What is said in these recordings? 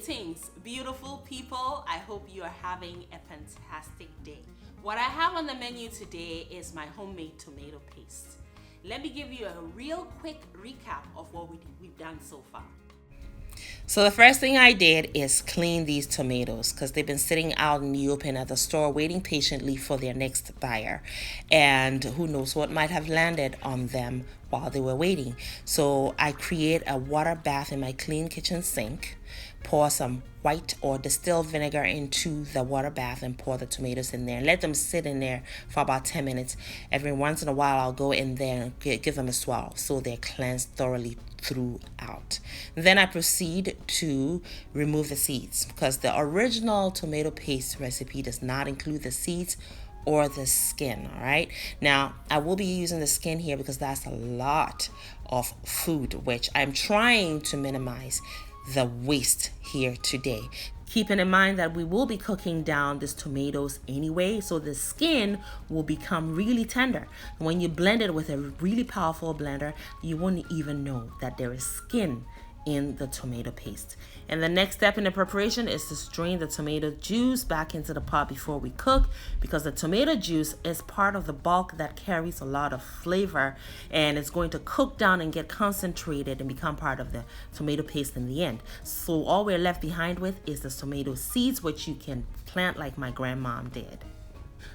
Greetings, beautiful people. I hope you are having a fantastic day. What I have on the menu today is my homemade tomato paste. Let me give you a real quick recap of what we've done so far. So the first thing I did is clean these tomatoes because they've been sitting out in the open at the store waiting patiently for their next buyer. And who knows what might have landed on them while they were waiting. So I create a water bath in my clean kitchen sink, pour some white or distilled vinegar into the water bath and pour the tomatoes in there and let them sit in there for about 10 minutes. Every once in a while I'll go in there and give them a swallow so they're cleansed thoroughly throughout. Then I proceed to remove the seeds because the original tomato paste recipe does not include the seeds or the skin. All right, now I will be using the skin here because that's a lot of food, which I'm trying to minimize the waste here today, keeping in mind that we will be cooking down these tomatoes anyway, so the skin will become really tender. When you blend it with a really powerful blender, you won't even know that there is skin in the tomato paste. And the next step in the preparation is to strain the tomato juice back into the pot before we cook, because the tomato juice is part of the bulk that carries a lot of flavor and it's going to cook down and get concentrated and become part of the tomato paste in the end. So all we're left behind with is the tomato seeds, which you can plant like my grandmom did.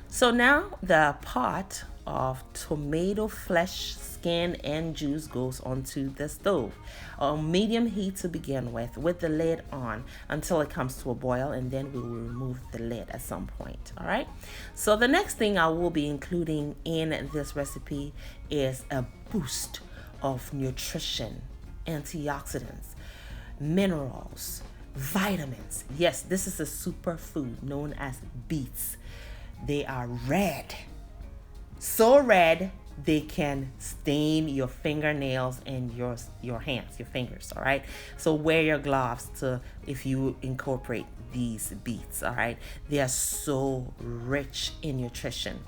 So now the pot of tomato flesh, skin, and juice goes onto the stove on medium heat to begin with the lid on until it comes to a boil, and then we will remove the lid at some point. All right, so the next thing I will be including in this recipe is a boost of nutrition, antioxidants, minerals, vitamins. Yes, this is a superfood known as beets. They are red, so red they can stain your fingernails and your hands, your fingers. All right, so wear your gloves to if you incorporate these beets. All right, they are so rich in nutrition,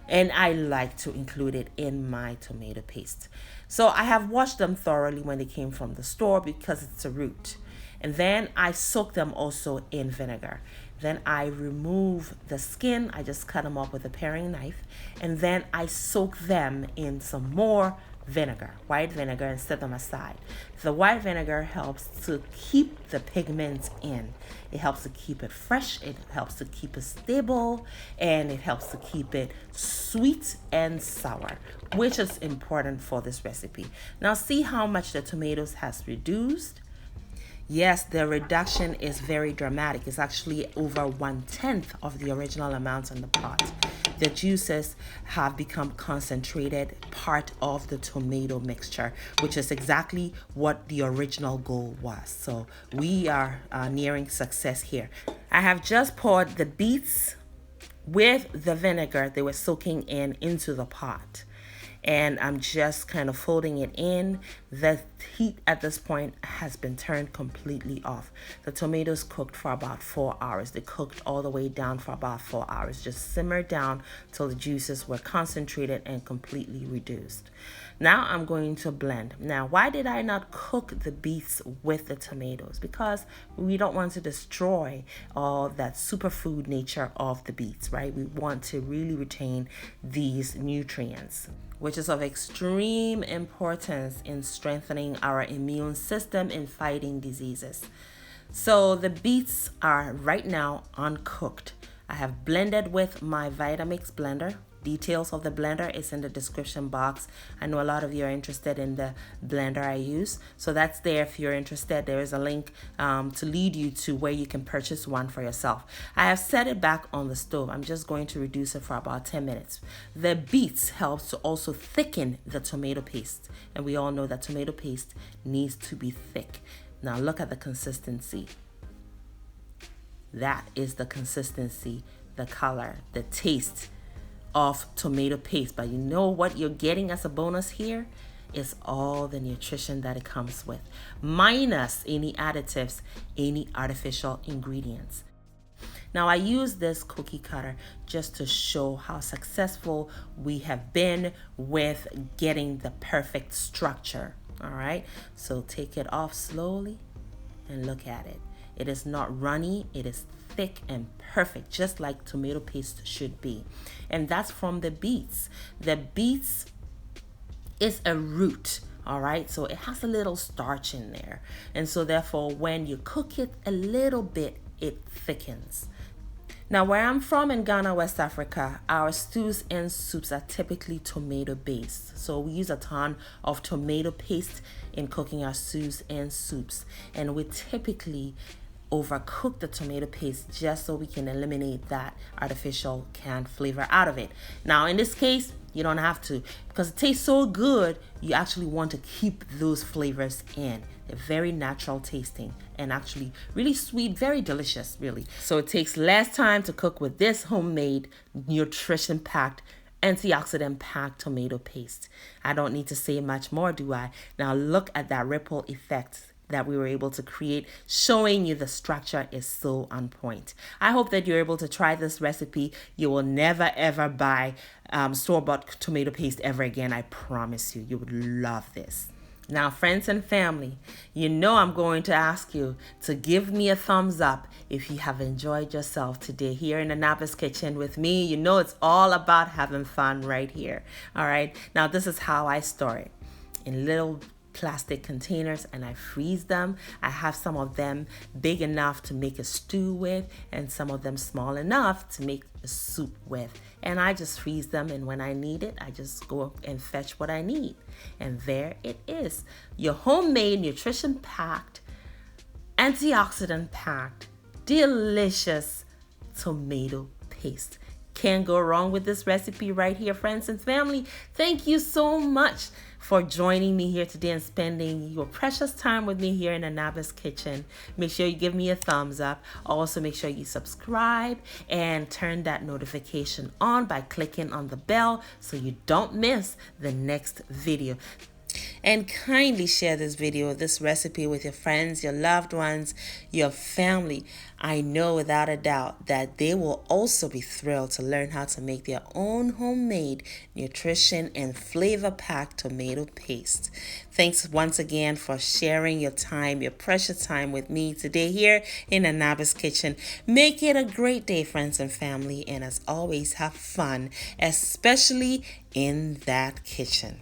and I like to include it in my tomato paste. So I have washed them thoroughly when they came from the store because it's a root, and then I soak them also in vinegar. Then I remove the skin. I just cut them up with a paring knife. And then I soak them in some more vinegar, white vinegar, and set them aside. The white vinegar helps to keep the pigments in. It helps to keep it fresh. It helps to keep it stable. And it helps to keep it sweet and sour, which is important for this recipe. Now see how much the tomatoes has reduced. Yes, the reduction is very dramatic. It's actually over 1/10 of the original amount in the pot. The juices have become concentrated, part of the tomato mixture, which is exactly what the original goal was. So we are nearing success here. I have just poured the beets with the vinegar they were soaking in into the pot. And I'm just kind of folding it in. The heat at this point has been turned completely off. The tomatoes cooked for about 4 hours. They cooked all the way down for about 4 hours. Just simmered down till the juices were concentrated and completely reduced. Now I'm going to blend. Now, why did I not cook the beets with the tomatoes? Because we don't want to destroy all that superfood nature of the beets, right? We want to really retain these nutrients, which is of extreme importance in strengthening our immune system and fighting diseases. So the beets are right now uncooked. I have blended with my Vitamix blender. Details of the blender is in the description box. I know a lot of you are interested in the blender I use, so that's there if you're interested. There is a link to lead you to where you can purchase one for yourself. I have set it back on the stove. I'm just going to reduce it for about 10 minutes. The beets helps to also thicken the tomato paste, and we all know that tomato paste needs to be thick. Now look at the consistency. That is the consistency, the color, the taste of tomato paste. But you know what you're getting as a bonus here is all the nutrition that it comes with, minus any additives, any artificial ingredients. Now I use this cookie cutter just to show how successful we have been with getting the perfect structure. All right, so take it off slowly and look at it. It is not runny. It is thick and perfect, just like tomato paste should be. And that's from the beets. The beets is a root. All right, so it has a little starch in there. And so therefore, when you cook it a little bit, it thickens. Now, where I'm from in Ghana, West Africa, our stews and soups are typically tomato based. So we use a ton of tomato paste in cooking our stews and soups. And we typically overcook the tomato paste just so we can eliminate that artificial canned flavor out of it. Now, in this case, you don't have to, because it tastes so good, you actually want to keep those flavors in. They're very natural tasting and actually really sweet, very delicious, really. So it takes less time to cook with this homemade, nutrition-packed, antioxidant-packed tomato paste. I don't need to say much more, do I? Now look at that ripple effect that we were able to create, showing you the structure is so on point. I hope that you're able to try this recipe. You will never ever buy store-bought tomato paste ever again. I promise you, you would love this. Now, friends and family, you know I'm going to ask you to give me a thumbs up if you have enjoyed yourself today here in Annaba's Kitchen with me. You know it's all about having fun right here. All right, now this is how I store it. In little plastic containers, and I freeze them. I have some of them big enough to make a stew with and some of them small enough to make a soup with, and I just freeze them, and when I need it I just go and fetch what I need, and there it is, your homemade, nutrition packed, antioxidant packed, delicious tomato paste. Can't go wrong with this recipe right here, friends and family. Thank you so much for joining me here today and spending your precious time with me here in Annaba's Kitchen. Make sure you give me a thumbs up. Also, make sure you subscribe and turn that notification on by clicking on the bell so you don't miss the next video. And kindly share this video, this recipe with your friends, your loved ones, your family. I know without a doubt that they will also be thrilled to learn how to make their own homemade nutrition and flavor-packed tomato paste. Thanks once again for sharing your time, your precious time with me today here in Annaba's Kitchen. Make it a great day, friends and family, and as always, have fun, especially in that kitchen.